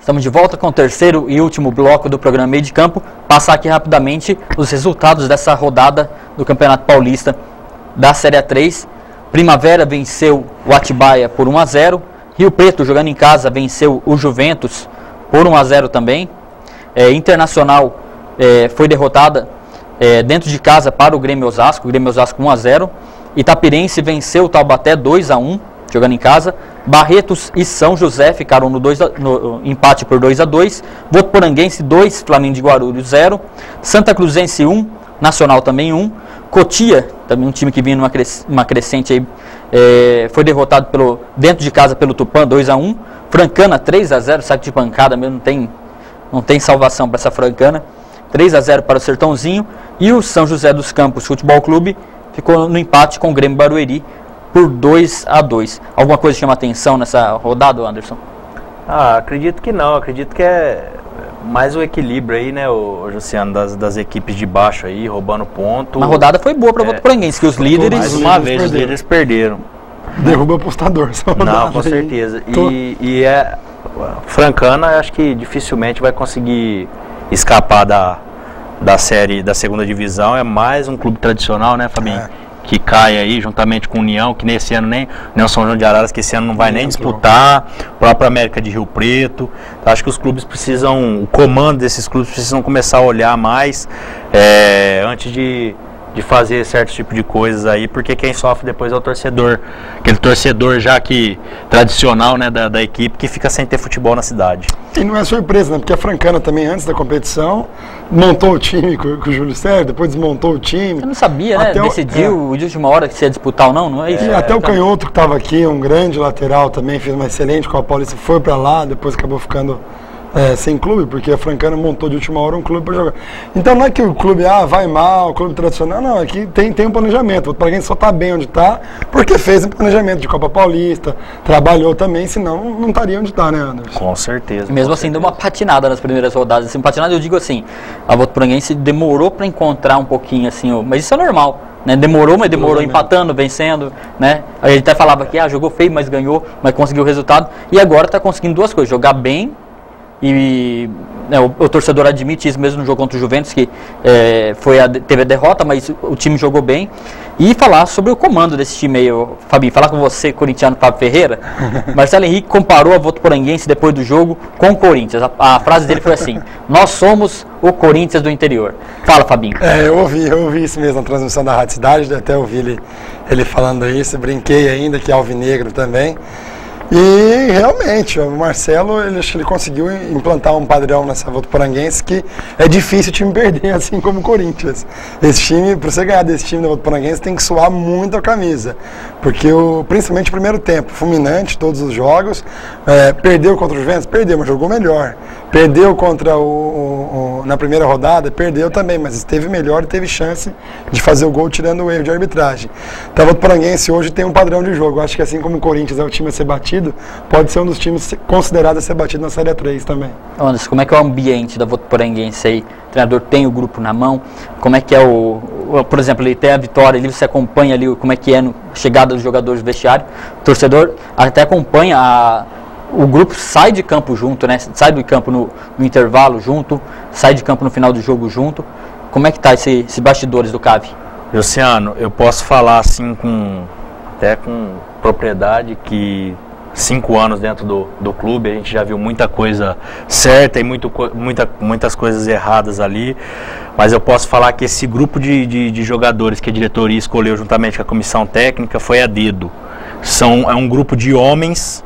Estamos de volta com o terceiro e último bloco do programa Meio de Campo. Passar aqui rapidamente os resultados dessa rodada do Campeonato Paulista da Série A3. Primavera venceu o Atibaia por 1-0. Rio Preto, jogando em casa, venceu o Juventus por 1-0 também. Internacional foi derrotada dentro de casa para o Grêmio Osasco. O Grêmio Osasco 1-0. Itapirense venceu o Taubaté 2-1, jogando em casa. Barretos e São José ficaram no empate por 2-2. Votuporanguense 2, Flamengo de Guarulhos 0. Santa Cruzense 1, Nacional também 1. Cotia, também um time que vinha numa crescente aí, foi derrotado dentro de casa pelo Tupã 2-1. Francana 3-0, saco de pancada mesmo, não tem salvação para essa Francana. 3-0 para o Sertãozinho. E o São José dos Campos Futebol Clube ficou no empate com o Grêmio Barueri por 2-2. Alguma coisa chama atenção nessa rodada, Anderson? Acredito que não. Acredito que é mais o equilíbrio aí, né, o Luciano, das equipes de baixo aí, roubando ponto. A rodada foi boa para o Votuporanguense, que os líderes... Mais uma vez, os líderes perderam. Derruba apostador. Não, com certeza. E Francana, acho que dificilmente vai conseguir escapar da série da segunda divisão. É mais um clube tradicional, né, Fabinho? Que cai aí juntamente com o União, que nesse ano nem União São João de Araras, que esse ano não vai nem disputar, própria América de Rio Preto. Acho que os clubes precisam, o comando desses clubes precisam começar a olhar mais antes de fazer certo tipo de coisas aí, porque quem sofre depois é o torcedor, aquele torcedor já que tradicional, né, da equipe, que fica sem ter futebol na cidade. E não é surpresa, né, porque a Francana também, antes da competição, montou o time com o Júlio Sérgio, depois desmontou o time. Eu não sabia, né? Decidiu de última hora que se ia disputar ou não, não é isso? E até o Canhoto, que estava aqui, um grande lateral também, fez uma excelente Copa Paulista, foi para lá, depois acabou ficando sem clube, porque a Francana montou de última hora um clube para jogar. Então não é que o clube vai mal, o clube tradicional, não, é que tem um planejamento. O Votuporanguense só está bem onde está, porque fez um planejamento de Copa Paulista, trabalhou também, senão não estaria onde está, né, Anderson? Com certeza. E mesmo assim deu uma patinada nas primeiras rodadas. Assim, patinada eu digo assim, a Votuporanguense demorou para encontrar um pouquinho assim, mas isso é normal. Né? Demorou empatando, vencendo, né? A gente até falava que jogou feio, mas ganhou, mas conseguiu o resultado. E agora está conseguindo duas coisas, jogar bem. E o torcedor admite isso mesmo no jogo contra o Juventus, que teve a derrota, mas o time jogou bem. E falar sobre o comando desse time aí, Fabinho, falar com você, corintiano Fábio Ferreira. Marcelo Henrique comparou a Votuporanguense depois do jogo com o Corinthians. A frase dele foi assim: nós somos o Corinthians do interior. Fala, Fabinho. Eu ouvi isso mesmo na transmissão da Rádio Cidade, até ouvi ele falando isso, brinquei ainda que é alvinegro também. E realmente, o Marcelo, acho que ele conseguiu implantar um padrão nessa Votuporanguense que é difícil o time perder, assim como o Corinthians. Esse time, para você ganhar desse time da Votuporanguense, tem que suar muito a camisa. Porque, principalmente o primeiro tempo, fulminante, todos os jogos. Perdeu contra o Juventus? Perdeu, mas jogou melhor. Perdeu contra na primeira rodada? Perdeu também, mas esteve melhor e teve chance de fazer o gol tirando o erro de arbitragem. Então, a Votuporanguense hoje tem um padrão de jogo. Eu acho que assim como o Corinthians é o time a ser batido, pode ser um dos times considerado a ser batido na Série A3 também. Anderson, como é que é o ambiente da Votuporanguense aí? O treinador tem o grupo na mão? Como é que é por exemplo, ele tem a vitória, ali você acompanha ali como é que é a chegada dos jogadores do vestiário. O torcedor até acompanha o grupo sai de campo junto, né? Sai do campo no intervalo junto, sai de campo no final do jogo junto. Como é que tá esses bastidores do CAV? Luciano, eu posso falar assim até com propriedade que 5 anos dentro do clube, a gente já viu muita coisa certa e muitas coisas erradas ali, mas eu posso falar que esse grupo de jogadores que a diretoria escolheu juntamente com a comissão técnica foi a dedo. É um grupo de homens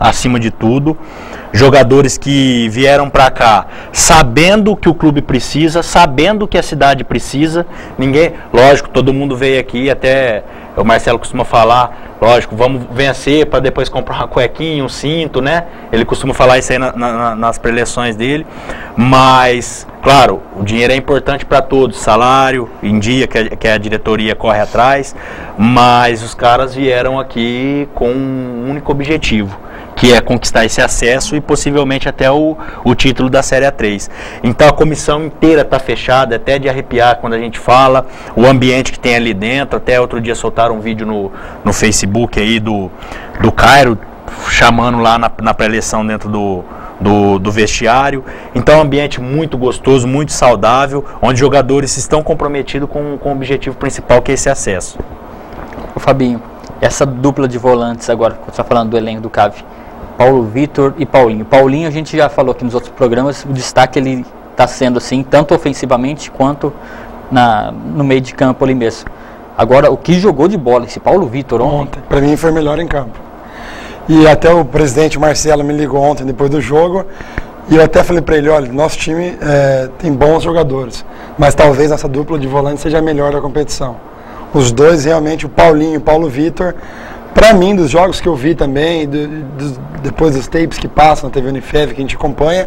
acima de tudo, jogadores que vieram para cá sabendo o que o clube precisa, sabendo o que a cidade precisa. Lógico, todo mundo veio aqui, até o Marcelo costuma falar, lógico, vamos vencer para depois comprar uma cuequinha, um cinto, né? Ele costuma falar isso aí nas preleções dele, mas, claro, o dinheiro é importante para todos, salário em dia que a diretoria corre atrás, mas os caras vieram aqui com um único objetivo, que é conquistar esse acesso e possivelmente até o título da Série A3. Então a comissão inteira está fechada, até de arrepiar quando a gente fala, o ambiente que tem ali dentro. Até outro dia soltaram um vídeo no Facebook aí do Cairo, chamando lá na pré-eleição dentro do do vestiário. Então é um ambiente muito gostoso, muito saudável, onde os jogadores estão comprometidos com o objetivo principal, que é esse acesso. Ô Fabinho, essa dupla de volantes agora, quando você está falando do elenco do CAV, Paulo Vitor e Paulinho. Paulinho a gente já falou aqui nos outros programas, o destaque ele está sendo assim, tanto ofensivamente quanto no meio de campo ali mesmo. Agora, o que jogou de bola esse Paulo Vitor ontem? Para mim foi melhor em campo. E até o presidente Marcelo me ligou ontem depois do jogo, e eu até falei para ele, olha, nosso time tem bons jogadores, mas talvez essa dupla de volantes seja a melhor da competição. Os dois realmente, o Paulinho e o Paulo Vitor, para mim, dos jogos que eu vi também, depois dos tapes que passam na TV Unifev, que a gente acompanha,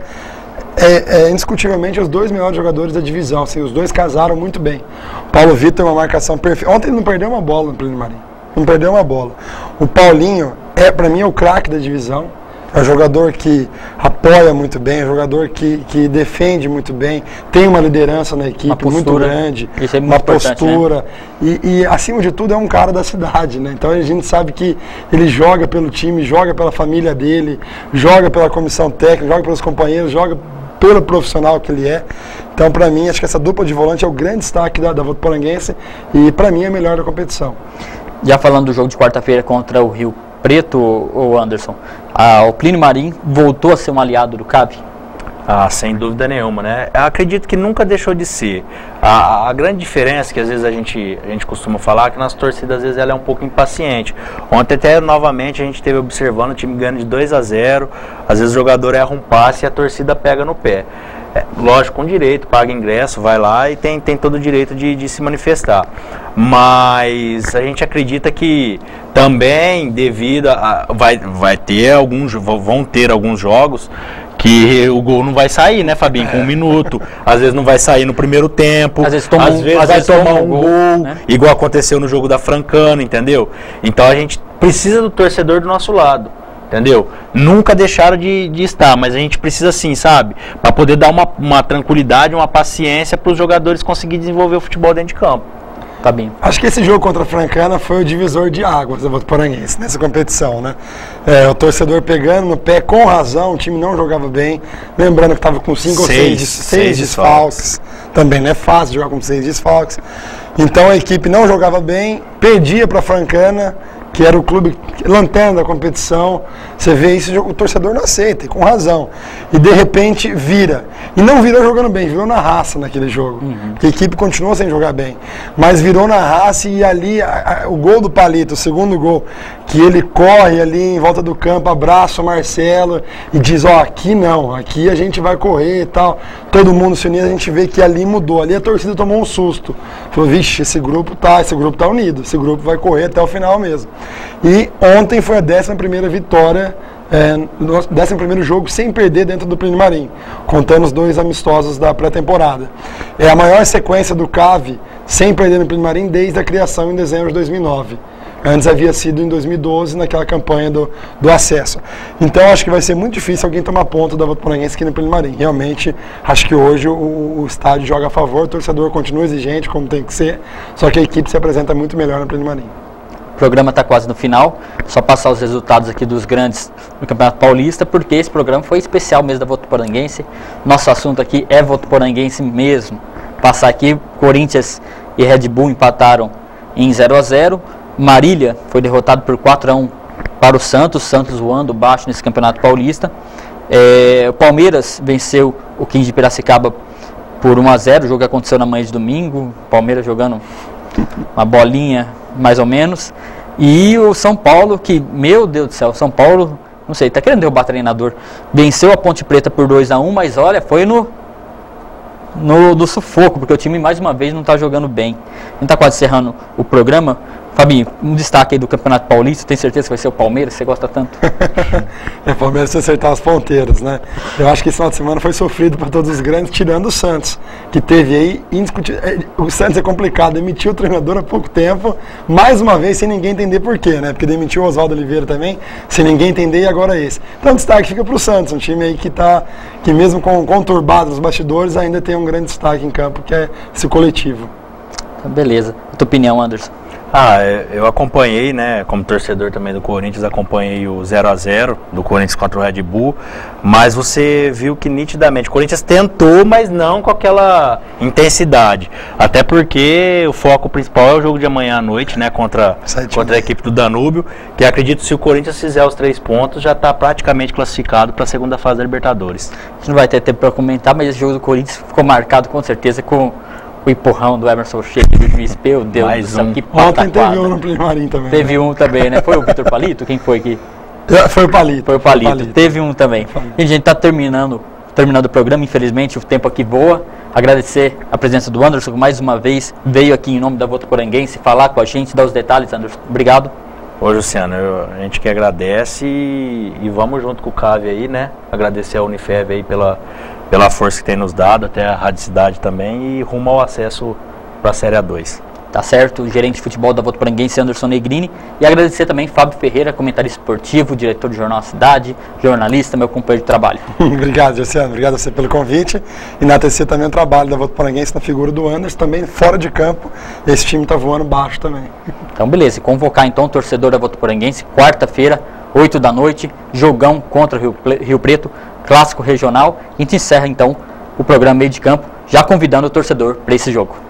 indiscutivelmente os dois melhores jogadores da divisão. Assim, os dois casaram muito bem. O Paulo Vitor é uma marcação perfeita. Ontem ele não perdeu uma bola no Plínio Marim. Não perdeu uma bola. O Paulinho, para mim, é o craque da divisão. É um jogador que apoia muito bem, é um jogador que defende muito bem, tem uma liderança na equipe muito grande, isso é muito uma postura, né? e acima de tudo é um cara da cidade, né? Então a gente sabe que ele joga pelo time, joga pela família dele, joga pela comissão técnica, joga pelos companheiros, joga pelo profissional que ele é. Então, para mim, acho que essa dupla de volante é o grande destaque da Votuporanguense e, para mim, é a melhor da competição. Já falando do jogo de quarta-feira contra o Rio Preto, o Anderson, o Plínio Marim voltou a ser um aliado do CAV? Sem dúvida nenhuma, né? Eu acredito que nunca deixou de ser. A grande diferença que às vezes a gente costuma falar é que nossa torcida às vezes ela é um pouco impaciente. Ontem até novamente a gente esteve observando o time ganhando de 2-0, às vezes o jogador erra um passe e a torcida pega no pé. Lógico, com direito, paga ingresso, vai lá e tem todo o direito de se manifestar. Mas a gente acredita que também devido vão ter alguns jogos que o gol não vai sair, né, Fabinho? Com 1 minuto. Às vezes não vai sair no primeiro tempo. Às vezes vai tomar um gol, né? Igual aconteceu no jogo da Francana, entendeu? Então a gente precisa do torcedor do nosso lado. Entendeu? Nunca deixaram de estar, mas a gente precisa sim, sabe? Para poder dar uma tranquilidade, uma paciência para os jogadores conseguirem desenvolver o futebol dentro de campo. Tá bem. Acho que esse jogo contra a Francana foi o divisor de águas da Votuporanguense nessa competição, né? O torcedor pegando no pé, com razão, o time não jogava bem. Lembrando que estava com 5 ou 6 desfalques. Também não é fácil jogar com 6 desfalques. Então a equipe não jogava bem, perdia para a Francana, que era o clube lanterna da competição. Você vê isso, o torcedor não aceita, e com razão. E de repente vira. E não virou jogando bem, virou na raça naquele jogo. A equipe continuou sem jogar bem. Mas virou na raça e ali o gol do Palito, o segundo gol, que ele corre ali em volta do campo, abraça o Marcelo e diz, aqui não, aqui a gente vai correr e tal. Todo mundo se unindo, a gente vê que ali mudou. Ali a torcida tomou um susto. Falou, vixe, esse grupo tá unido, esse grupo vai correr até o final mesmo. E ontem foi a 11ª vitória, 11º jogo sem perder dentro do Plínio Marim, contando os 2 amistosos da pré-temporada. É a maior sequência do CAV sem perder no Plínio Marim desde a criação em dezembro de 2009. Antes havia sido em 2012, naquela campanha do acesso. Então acho que vai ser muito difícil alguém tomar ponto da Votuporanguense aqui no Plínio Marim. Realmente, acho que hoje o estádio joga a favor, o torcedor continua exigente, como tem que ser, só que a equipe se apresenta muito melhor no Plínio Marim. O programa está quase no final, só passar os resultados aqui dos grandes do Campeonato Paulista, porque esse programa foi especial mesmo da Votuporanguense. Nosso assunto aqui é Votuporanguense mesmo. Passar aqui, Corinthians e Red Bull empataram em 0-0. Marília foi derrotado por 4-1 para o Santos voando baixo nesse Campeonato Paulista. O Palmeiras venceu o 15 de Piracicaba por 1-0, o jogo aconteceu na manhã de domingo, o Palmeiras jogando uma bolinha mais ou menos, e o São Paulo, que, meu Deus do céu, São Paulo, não sei, tá querendo derrubar treinador, venceu a Ponte Preta por 2-1, mas olha, foi no sufoco, porque o time mais uma vez não está jogando bem. A gente está quase encerrando o programa. Fabinho, um destaque aí do Campeonato Paulista, tem certeza que vai ser o Palmeiras, você gosta tanto? O Palmeiras se acertar as ponteiras, né? Eu acho que esse final de semana foi sofrido para todos os grandes, tirando o Santos, que teve aí, o Santos é complicado, demitiu o treinador há pouco tempo, mais uma vez sem ninguém entender por quê, né? Porque demitiu o Oswaldo Oliveira também, sem ninguém entender, e agora esse. Então o destaque fica para o Santos, um time aí que mesmo conturbado nos bastidores, ainda tem um grande destaque em campo, que é esse coletivo. Beleza. A tua opinião, Anderson? Eu acompanhei, né, como torcedor também do Corinthians, acompanhei o 0-0 do Corinthians contra o Red Bull, mas você viu que nitidamente o Corinthians tentou, mas não com aquela intensidade, até porque o foco principal é o jogo de amanhã à noite, né, contra a equipe do Danúbio, que acredito que se o Corinthians fizer os 3 pontos, já está praticamente classificado para a segunda fase da Libertadores. A gente não vai ter tempo para comentar, mas esse jogo do Corinthians ficou marcado com certeza com o empurrão do Emerson Sheik do juiz. Meu Deus do céu, que Ontem teve um no Primarim também. Teve um também, né? Foi o Vitor Palito? Quem foi que... Foi o Palito. Foi o Palito. Teve um também. E a gente está terminando o programa, infelizmente, o tempo aqui voa. Agradecer a presença do Anderson, que mais uma vez veio aqui em nome da Votuporanguense falar com a gente, dar os detalhes, Anderson. Obrigado. Ô, Luciano, a gente que agradece e vamos junto com o CAV aí, né? Agradecer a Unifev aí pela força que tem nos dado, até a Rádio Cidade também, e rumo ao acesso para a Série A2. Tá certo, o gerente de futebol da Votuporanguense, Anderson Negrini, e agradecer também Fábio Ferreira, comentarista esportivo, diretor do Jornal Cidade, jornalista, meu companheiro de trabalho. Obrigado, Luciano, obrigado a você pelo convite, e enaltecer também o trabalho da Votuporanguense na figura do Anderson, também fora de campo, esse time tá voando baixo também. Então beleza, convocar então o torcedor da Votuporanguense, quarta-feira, 8 da noite, jogão contra o Rio Preto, clássico regional, e a gente encerra então o programa Meio de Campo, já convidando o torcedor para esse jogo.